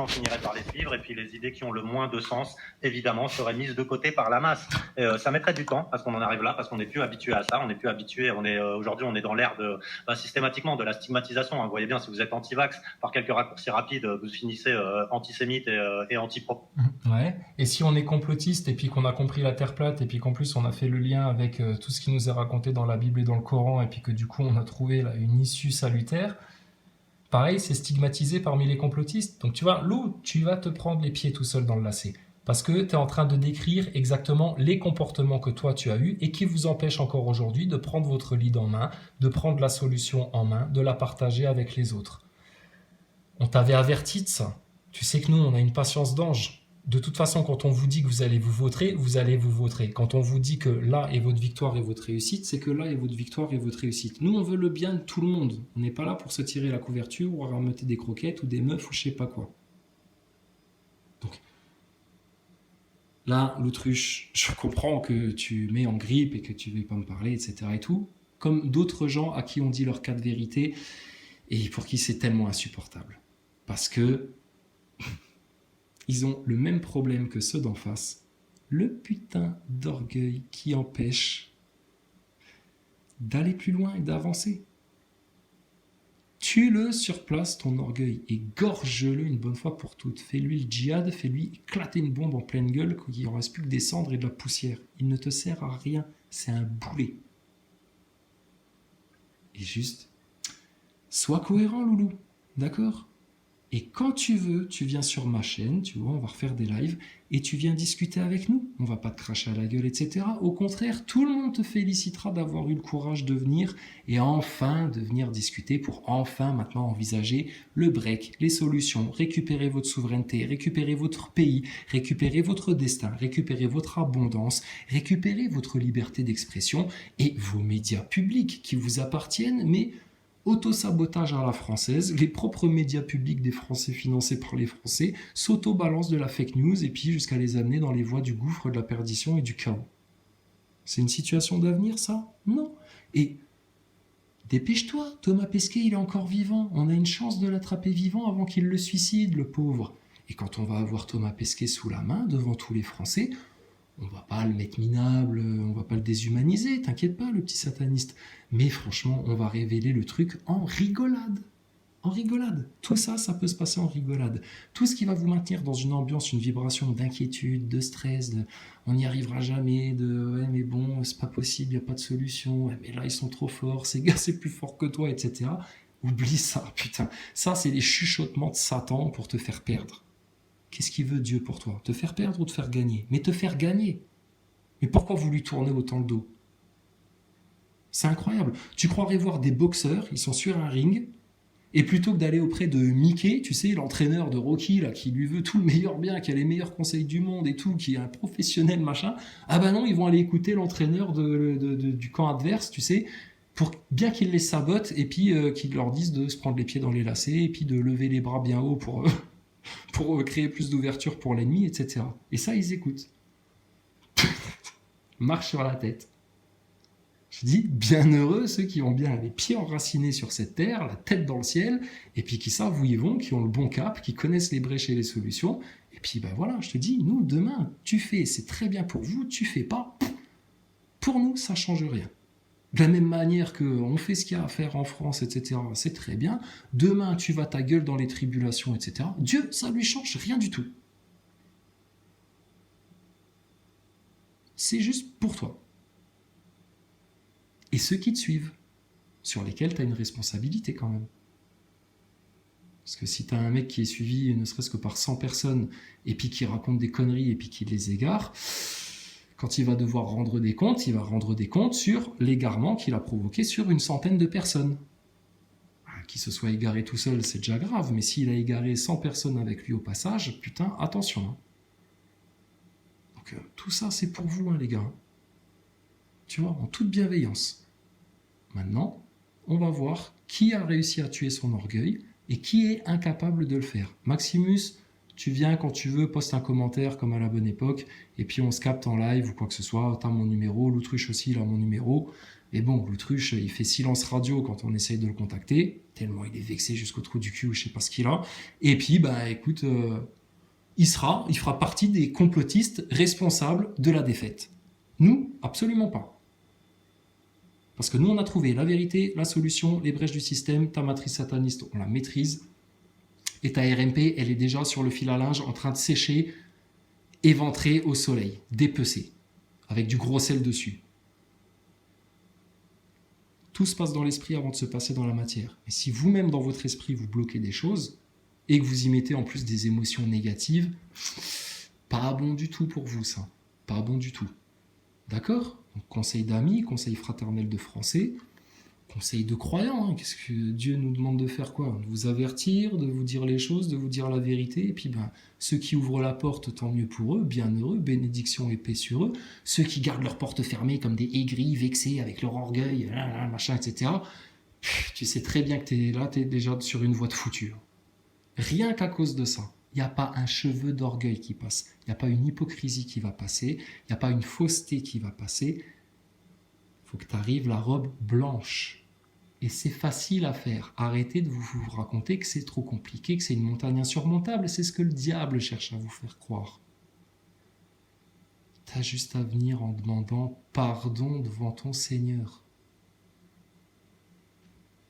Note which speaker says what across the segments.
Speaker 1: on finirait par les suivre, et puis les idées qui ont le moins de sens, évidemment, seraient mises de côté par la masse. Et, ça mettrait du temps, parce qu'on en arrive là, parce qu'on n'est plus habitué à ça, on n'est plus habitué, aujourd'hui, on est dans l'ère systématiquement de la stigmatisation. Hein. Vous voyez bien, si vous êtes anti-vax, par quelques raccourcis rapides, vous finissez antisémite et anti-pro.
Speaker 2: Ouais. Et si on est complotiste et puis qu'on a compris la Terre plate et puis qu'en plus on a fait le lien avec tout ce qui nous est raconté dans la Bible et dans le Coran et puis que du coup on a trouvé là, une issue salutaire, pareil, c'est stigmatisé parmi les complotistes. Donc tu vois, Lou, tu vas te prendre les pieds tout seul dans le lacet. Parce que tu es en train de décrire exactement les comportements que toi tu as eus et qui vous empêchent encore aujourd'hui de prendre votre lead en main, de prendre la solution en main, de la partager avec les autres. On t'avait averti de ça. Tu sais que nous, on a une patience d'ange. De toute façon, quand on vous dit que vous allez vous vautrer, vous allez vous vautrer. Quand on vous dit que là est votre victoire et votre réussite, c'est que là est votre victoire et votre réussite. Nous, on veut le bien de tout le monde. On n'est pas là pour se tirer la couverture ou à rameuter des croquettes ou des meufs ou je sais pas quoi. Donc, là, l'autruche, je comprends que tu mets en grippe et que tu ne veux pas me parler, etc. et tout. Comme d'autres gens à qui on dit leur cas de vérité et pour qui c'est tellement insupportable. Parce que ils ont le même problème que ceux d'en face, le putain d'orgueil qui empêche d'aller plus loin et d'avancer. Tue-le sur place, ton orgueil, et gorge-le une bonne fois pour toutes. Fais-lui le djihad, fais-lui éclater une bombe en pleine gueule qu'il n'en reste plus que des cendres et de la poussière. Il ne te sert à rien, c'est un boulet. Et juste, sois cohérent, loulou, d'accord ? Et quand tu veux, tu viens sur ma chaîne, tu vois, on va refaire des lives, et tu viens discuter avec nous. On va pas te cracher à la gueule, etc. Au contraire, tout le monde te félicitera d'avoir eu le courage de venir, et enfin de venir discuter pour enfin maintenant envisager le break, les solutions, récupérer votre souveraineté, récupérer votre pays, récupérer votre destin, récupérer votre abondance, récupérer votre liberté d'expression, et vos médias publics qui vous appartiennent, mais auto-sabotage à la française, les propres médias publics des Français financés par les Français s'auto-balancent de la fake news et puis jusqu'à les amener dans les voies du gouffre, de la perdition et du chaos. C'est une situation d'avenir, ça ? Non. Et dépêche-toi, Thomas Pesquet, il est encore vivant. On a une chance de l'attraper vivant avant qu'il le suicide, le pauvre. Et quand on va avoir Thomas Pesquet sous la main, devant tous les Français, on va pas le mettre minable, on va pas le déshumaniser, t'inquiète pas, le petit sataniste. Mais franchement, on va révéler le truc en rigolade. En rigolade. Tout ça, ça peut se passer en rigolade. Tout ce qui va vous maintenir dans une ambiance, une vibration d'inquiétude, de stress, on n'y arrivera jamais, ouais mais bon, c'est pas possible, il n'y a pas de solution, ouais, mais là ils sont trop forts, ces gars c'est plus fort que toi, etc. Oublie ça, putain. Ça, c'est les chuchotements de Satan pour te faire perdre. Qu'est-ce qu'il veut Dieu pour toi ? Te faire perdre ou te faire gagner ? Mais te faire gagner. Mais pourquoi vous lui tournez autant le dos ? C'est incroyable. Tu croirais voir des boxeurs, ils sont sur un ring, et plutôt que d'aller auprès de Mickey, tu sais, l'entraîneur de Rocky, là, qui lui veut tout le meilleur bien, qui a les meilleurs conseils du monde et tout, qui est un professionnel, machin, ah bah non, ils vont aller écouter l'entraîneur du camp adverse, tu sais, pour bien qu'il les sabote, et puis qu'il leur dise de se prendre les pieds dans les lacets, et puis de lever les bras bien haut pour créer plus d'ouverture pour l'ennemi, etc. Et ça, ils écoutent. Marche sur la tête. Je dis, bien heureux ceux qui ont bien les pieds enracinés sur cette terre, la tête dans le ciel, et puis qui savent où ils vont, qui ont le bon cap, qui connaissent les brèches et les solutions. Et puis, ben voilà, je te dis, nous, demain, tu fais, c'est très bien pour vous, tu fais pas. Pour nous, ça change rien. De la même manière qu'on fait ce qu'il y a à faire en France, etc., c'est très bien. Demain, tu vas ta gueule dans les tribulations, etc. Dieu, ça lui change rien du tout. C'est juste pour toi. Et ceux qui te suivent, sur lesquels tu as une responsabilité quand même. Parce que si tu as un mec qui est suivi ne serait-ce que par 100 personnes, et puis qui raconte des conneries, et puis qui les égare, quand il va devoir rendre des comptes, il va rendre des comptes sur l'égarement qu'il a provoqué sur une centaine de personnes. Qu'il se soit égaré tout seul, c'est déjà grave, mais s'il a égaré 100 personnes avec lui au passage, putain, attention. Hein. Donc tout ça, c'est pour vous, hein, les gars. Tu vois, en toute bienveillance. Maintenant, on va voir qui a réussi à tuer son orgueil et qui est incapable de le faire. Maximus, tu viens quand tu veux, poste un commentaire comme à la bonne époque, et puis on se capte en live ou quoi que ce soit, t'as mon numéro, l'autruche aussi, il a mon numéro. Et bon, l'autruche, il fait silence radio quand on essaye de le contacter, tellement il est vexé jusqu'au trou du cul ou je sais pas ce qu'il a. Et puis, bah écoute, il fera partie des complotistes responsables de la défaite. Nous, absolument pas. Parce que nous, on a trouvé la vérité, la solution, les brèches du système, ta matrice sataniste, on la maîtrise. Et ta RMP, elle est déjà sur le fil à linge en train de sécher, éventrée au soleil, dépecée, avec du gros sel dessus. Tout se passe dans l'esprit avant de se passer dans la matière. Et si vous-même, dans votre esprit, vous bloquez des choses, et que vous y mettez en plus des émotions négatives, pas bon du tout pour vous, ça. Pas bon du tout. D'accord ? Donc, conseil d'amis, conseil fraternel de français, conseil de croyants. Hein. Qu'est-ce que Dieu nous demande de faire quoi ? De vous avertir, de vous dire les choses, de vous dire la vérité. Et puis, ben, ceux qui ouvrent la porte, tant mieux pour eux, bienheureux, bénédiction et paix sur eux. Ceux qui gardent leur porte fermée comme des aigris, vexés, avec leur orgueil, machin, etc. Tu sais très bien que t'es déjà sur une voie de fouture. Rien qu'à cause de ça. Il n'y a pas un cheveu d'orgueil qui passe. Il n'y a pas une hypocrisie qui va passer. Il n'y a pas une fausseté qui va passer. Il faut que tu arrives la robe blanche. Et c'est facile à faire. Arrêtez de vous raconter que c'est trop compliqué, que c'est une montagne insurmontable. C'est ce que le diable cherche à vous faire croire. Tu as juste à venir en demandant pardon devant ton Seigneur.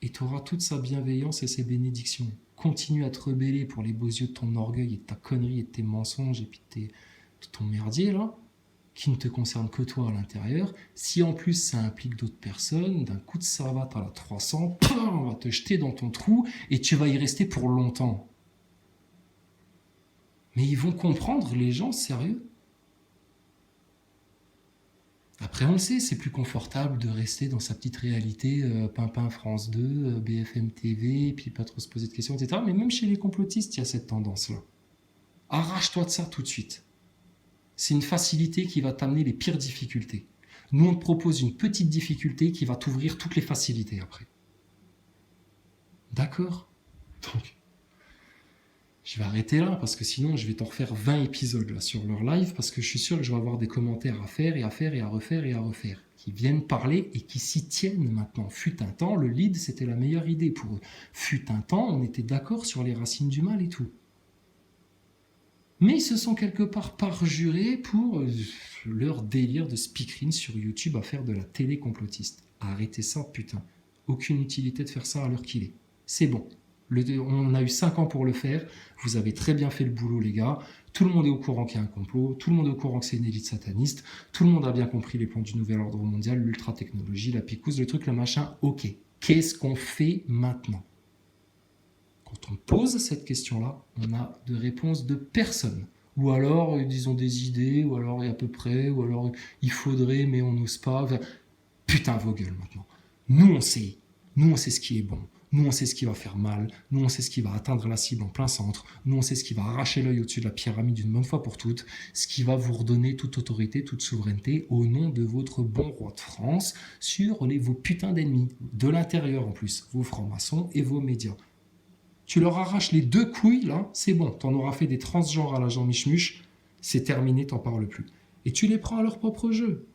Speaker 2: Et tu auras toute sa bienveillance et ses bénédictions. Continue à te rebeller pour les beaux yeux de ton orgueil et de ta connerie et de tes mensonges et puis de ton merdier là, qui ne te concerne que toi à l'intérieur. Si en plus ça implique d'autres personnes, d'un coup de savate à la 300, on va te jeter dans ton trou et tu vas y rester pour longtemps. Mais ils vont comprendre, les gens, sérieux. Après, on le sait, c'est plus confortable de rester dans sa petite réalité, Pimpin France 2, BFM TV, et puis pas trop se poser de questions, etc. Mais même chez les complotistes, il y a cette tendance-là. Arrache-toi de ça tout de suite. C'est une facilité qui va t'amener les pires difficultés. Nous, on te propose une petite difficulté qui va t'ouvrir toutes les facilités après. D'accord ? Donc, je vais arrêter là, parce que sinon, je vais t'en refaire 20 épisodes là, sur leur live, parce que je suis sûr que je vais avoir des commentaires à faire, et à faire, et à refaire, et à refaire, qui viennent parler et qui s'y tiennent maintenant. Fut un temps, le lead, c'était la meilleure idée pour eux. Fut un temps, on était d'accord sur les racines du mal et tout. Mais ils se sont quelque part parjurés pour leur délire de speakerine sur YouTube à faire de la télé complotiste. Arrêtez ça, putain. Aucune utilité de faire ça à l'heure qu'il est. C'est bon. On a eu 5 ans pour le faire. Vous avez très bien fait le boulot, les gars. Tout le monde est au courant qu'il y a un complot. Tout le monde est au courant que c'est une élite sataniste. Tout le monde a bien compris les plans du nouvel ordre mondial, l'ultra-technologie, la picouse, le truc, le machin. Ok. Qu'est-ce qu'on fait maintenant ? Quand on pose cette question-là, on a de réponse de personne. Ou alors, ils ont des idées, ou alors à peu près, ou alors il faudrait, mais on n'ose pas. Enfin, putain, vos gueules maintenant. Nous, on sait. Nous, on sait ce qui est bon. Nous, on sait ce qui va faire mal. Nous, on sait ce qui va atteindre la cible en plein centre. Nous, on sait ce qui va arracher l'œil au-dessus de la pyramide d'une bonne fois pour toutes. Ce qui va vous redonner toute autorité, toute souveraineté au nom de votre bon roi de France sur vos putains d'ennemis. De l'intérieur en plus. Vos francs-maçons et vos médias. Tu leur arraches les 2 couilles, là, c'est bon. T'en auras fait des transgenres à la Jean Michmuche. C'est terminé, t'en parles plus. Et tu les prends à leur propre jeu.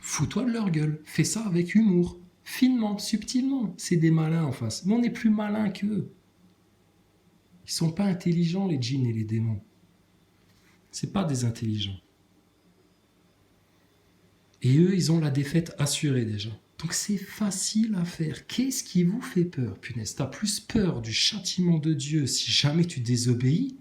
Speaker 2: Fous-toi de leur gueule. Fais ça avec humour. Finement, subtilement. C'est des malins en face. Mais on est plus malins qu'eux. Ils sont pas intelligents, les djinns et les démons. C'est pas des intelligents. Et eux, ils ont la défaite assurée déjà. Donc c'est facile à faire. Qu'est-ce qui vous fait peur, punaise ? T'as plus peur du châtiment de Dieu si jamais tu désobéis ?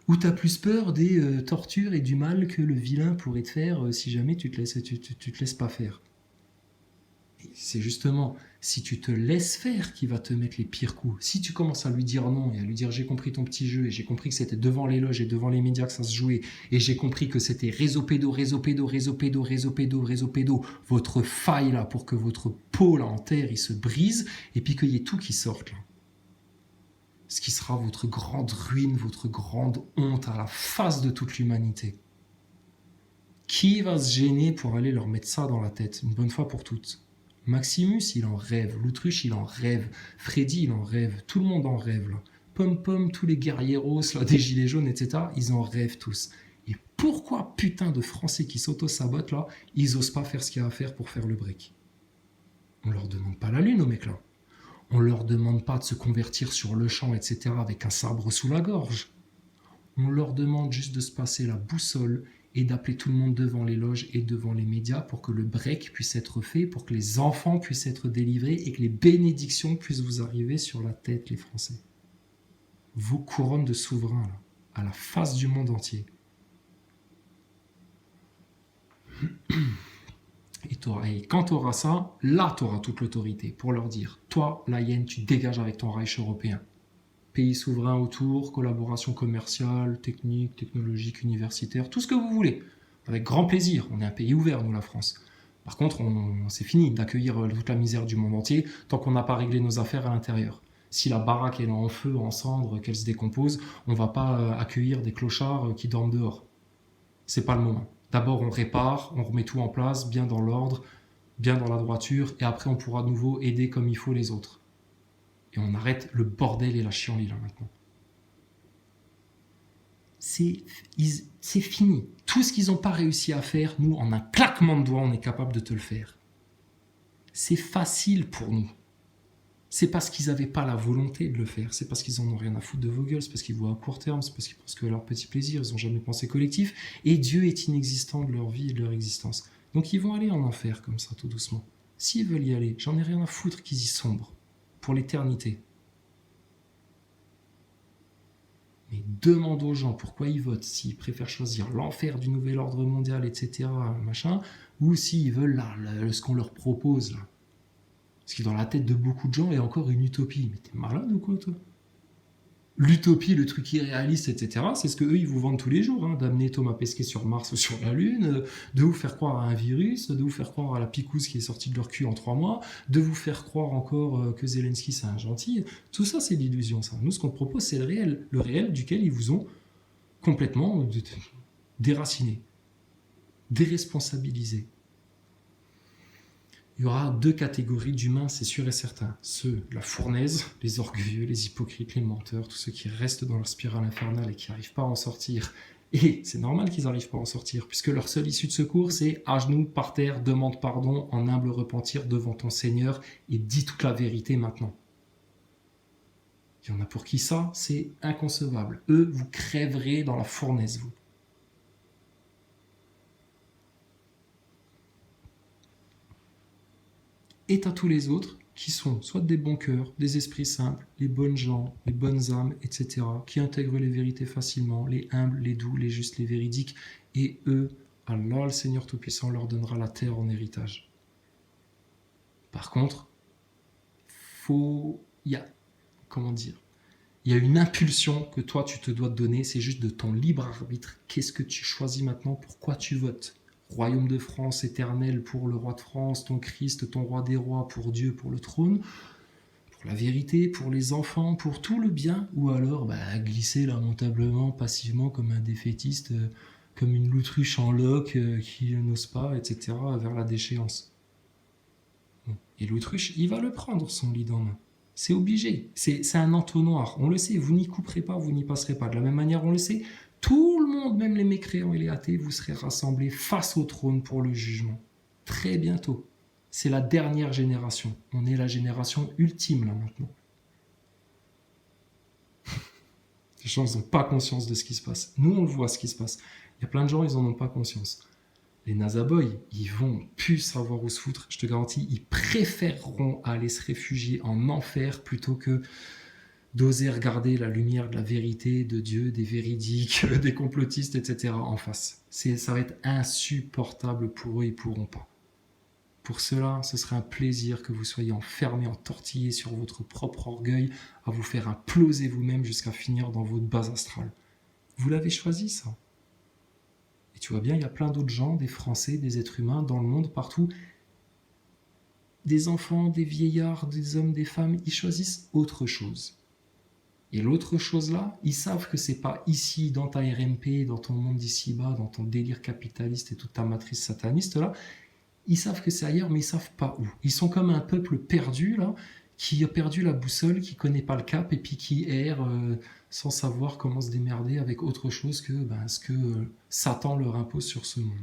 Speaker 2: Ou t'as plus peur des tortures et du mal que le vilain pourrait te faire si jamais tu te laisses pas faire ? Et c'est justement si tu te laisses faire qu'il va te mettre les pires coups. Si tu commences à lui dire non et à lui dire j'ai compris ton petit jeu et j'ai compris que c'était devant les loges et devant les médias que ça se jouait et j'ai compris que c'était réseau pédo, votre faille là pour que votre peau là en terre il se brise et puis qu'il y ait tout qui sorte là. Ce qui sera votre grande ruine, votre grande honte à la face de toute l'humanité. Qui va se gêner pour aller leur mettre ça dans la tête une bonne fois pour toutes ? Maximus, il en rêve. L'Autruche, il en rêve. Freddy, il en rêve. Tout le monde en rêve, là. Pom-Pom, tous les guerrieros, là, des gilets jaunes, etc., ils en rêvent tous. Et Pourquoi putain de Français qui s'auto-sabotent là, ils osent pas faire ce qu'il y a à faire pour faire le break? On leur demande pas la lune aux mecs là. On leur demande pas de se convertir sur le champ, etc. avec un sabre sous la gorge. On leur demande juste de se passer la boussole et d'appeler tout le monde devant les loges et devant les médias pour que le break puisse être fait, pour que les enfants puissent être délivrés et que les bénédictions puissent vous arriver sur la tête, les Français. Vos couronnes de souverains, là, à la face du monde entier. Et quand tu auras ça, là, tu auras toute l'autorité pour leur dire, toi, la hyène, tu dégages avec ton Reich européen. Pays souverain autour, collaboration commerciale, technique, technologique, universitaire, tout ce que vous voulez. Avec grand plaisir. On est un pays ouvert, nous, la France. Par contre, c'est fini d'accueillir toute la misère du monde entier tant qu'on n'a pas réglé nos affaires à l'intérieur. Si la baraque est en feu, en cendres, qu'elle se décompose, on ne va pas accueillir des clochards qui dorment dehors. C'est pas le moment. D'abord, on répare, on remet tout en place, bien dans l'ordre, bien dans la droiture, et après, on pourra de nouveau aider comme il faut les autres. Et on arrête le bordel et la chienlit là maintenant. C'est fini. Tout ce qu'ils n'ont pas réussi à faire, nous, en un claquement de doigts, on est capable de te le faire. C'est facile pour nous. C'est parce qu'ils n'avaient pas la volonté de le faire. C'est parce qu'ils en ont rien à foutre de vos gueules. C'est parce qu'ils voient à court terme. C'est parce qu'ils pensent que leur petit plaisir. Ils n'ont jamais pensé collectif. Et Dieu est inexistant de leur vie et de leur existence. Donc ils vont aller en enfer comme ça, tout doucement. S'ils veulent y aller, j'en ai rien à foutre qu'ils y sombrent. Pour l'éternité. Mais demande aux gens pourquoi ils votent, s'ils préfèrent choisir l'enfer du nouvel ordre mondial, etc., machin, ou s'ils veulent là, ce qu'on leur propose là. Ce qui dans la tête de beaucoup de gens est encore une utopie. Mais t'es malade ou quoi, toi? L'utopie, le truc irréaliste, etc., c'est ce qu'eux, ils vous vendent tous les jours, hein, d'amener Thomas Pesquet sur Mars ou sur la Lune, de vous faire croire à un virus, de vous faire croire à la picouse qui est sortie de leur cul en 3 mois, de vous faire croire encore que Zelensky, c'est un gentil. Tout ça, c'est l'illusion, ça. Nous, ce qu'on propose, c'est le réel duquel ils vous ont complètement déraciné, déresponsabilisé. Il y aura 2 catégories d'humains, c'est sûr et certain. Ceux, la fournaise, les orgueilleux, les hypocrites, les menteurs, tous ceux qui restent dans leur spirale infernale et qui n'arrivent pas à en sortir. Et c'est normal qu'ils n'arrivent pas à en sortir, puisque leur seule issue de secours, c'est à genoux, par terre, demande pardon, en humble repentir devant ton Seigneur et dis toute la vérité maintenant. Il y en a pour qui ça, c'est inconcevable. Eux, vous crèverez dans la fournaise, vous. Et à tous les autres qui sont soit des bons cœurs, des esprits simples, les bonnes gens, les bonnes âmes, etc., qui intègrent les vérités facilement, les humbles, les doux, les justes, les véridiques, et eux, Allah, le Seigneur Tout-Puissant, leur donnera la terre en héritage. Par contre, il y a une impulsion que toi, tu te dois te donner, c'est juste de ton libre arbitre. Qu'est-ce que tu choisis maintenant? Pourquoi tu votes? Royaume de France éternel pour le roi de France, ton Christ, ton roi des rois, pour Dieu, pour le trône, pour la vérité, pour les enfants, pour tout le bien, ou alors glisser lamentablement, passivement, comme un défaitiste, comme une loutruche en loque qui n'ose pas, etc., vers la déchéance. Et l'autruche, il va le prendre, son lit en main. C'est obligé, c'est un entonnoir, on le sait, vous n'y couperez pas, vous n'y passerez pas. De la même manière, on le sait, tout le monde, même les mécréants et les athées, vous serez rassemblés face au trône pour le jugement. Très bientôt. C'est la dernière génération. On est la génération ultime, là, maintenant. Les gens, ils n'ont pas conscience de ce qui se passe. Nous, on le voit, ce qui se passe. Il y a plein de gens, ils n'en ont pas conscience. Les Nazaboys, ils vont plus savoir où se foutre. Je te garantis, ils préféreront aller se réfugier en enfer plutôt que d'oser regarder la lumière de la vérité, de Dieu, des véridiques, des complotistes, etc. en face. Ça va être insupportable pour eux, ils ne pourront pas. Pour cela, ce serait un plaisir que vous soyez enfermés, entortillés sur votre propre orgueil, à vous faire imploser vous-même jusqu'à finir dans votre base astrale. Vous l'avez choisi, ça. Et tu vois bien, il y a plein d'autres gens, des Français, des êtres humains, dans le monde, partout, des enfants, des vieillards, des hommes, des femmes, ils choisissent autre chose. Et l'autre chose là, ils savent que c'est pas ici, dans ta RMP, dans ton monde d'ici-bas, dans ton délire capitaliste et toute ta matrice sataniste là, ils savent que c'est ailleurs, mais ils savent pas où. Ils sont comme un peuple perdu là, qui a perdu la boussole, qui connaît pas le cap et puis qui erre sans savoir comment se démerder avec autre chose que ce que Satan leur impose sur ce monde.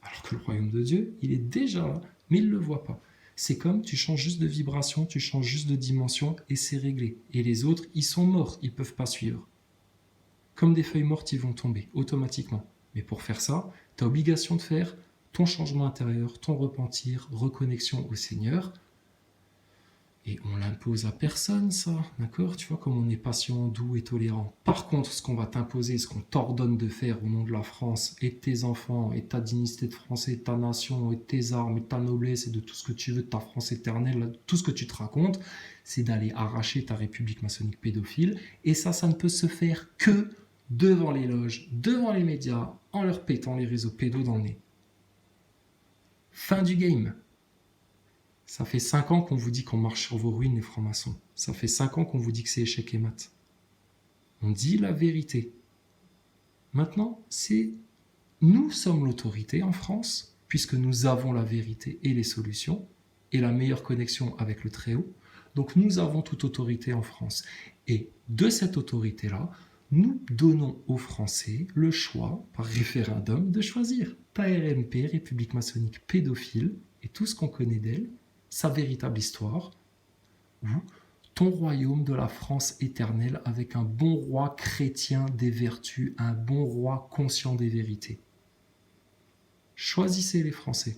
Speaker 2: Alors que le royaume de Dieu, il est déjà là, mais il ne le voit pas. C'est comme tu changes juste de vibration, tu changes juste de dimension et c'est réglé. Et les autres, ils sont morts, ils ne peuvent pas suivre. Comme des feuilles mortes, ils vont tomber automatiquement. Mais pour faire ça, tu as obligation de faire ton changement intérieur, ton repentir, reconnexion au Seigneur. Et on l'impose à personne, ça, d'accord? Tu vois, comme on est patient, doux et tolérant. Par contre, ce qu'on va t'imposer, ce qu'on t'ordonne de faire au nom de la France et de tes enfants, et de ta dignité de français, de ta nation, et de tes armes, et de ta noblesse, et de tout ce que tu veux, de ta France éternelle, tout ce que tu te racontes, c'est d'aller arracher ta république maçonnique pédophile. Et ça ne peut se faire que devant les loges, devant les médias, en leur pétant les réseaux pédos dans le nez. Fin du game. Ça fait 5 ans qu'on vous dit qu'on marche sur vos ruines, les francs-maçons. Ça fait 5 ans qu'on vous dit que c'est échec et mat. On dit la vérité. Maintenant, nous sommes l'autorité en France, puisque nous avons la vérité et les solutions, et la meilleure connexion avec le Très-Haut. Donc nous avons toute autorité en France. Et de cette autorité-là, nous donnons aux Français le choix, par référendum, de choisir ta RMP, République maçonnique pédophile, et tout ce qu'on connaît d'elle, sa véritable histoire, ou ton royaume de la France éternelle avec un bon roi chrétien des vertus, un bon roi conscient des vérités. Choisissez les Français.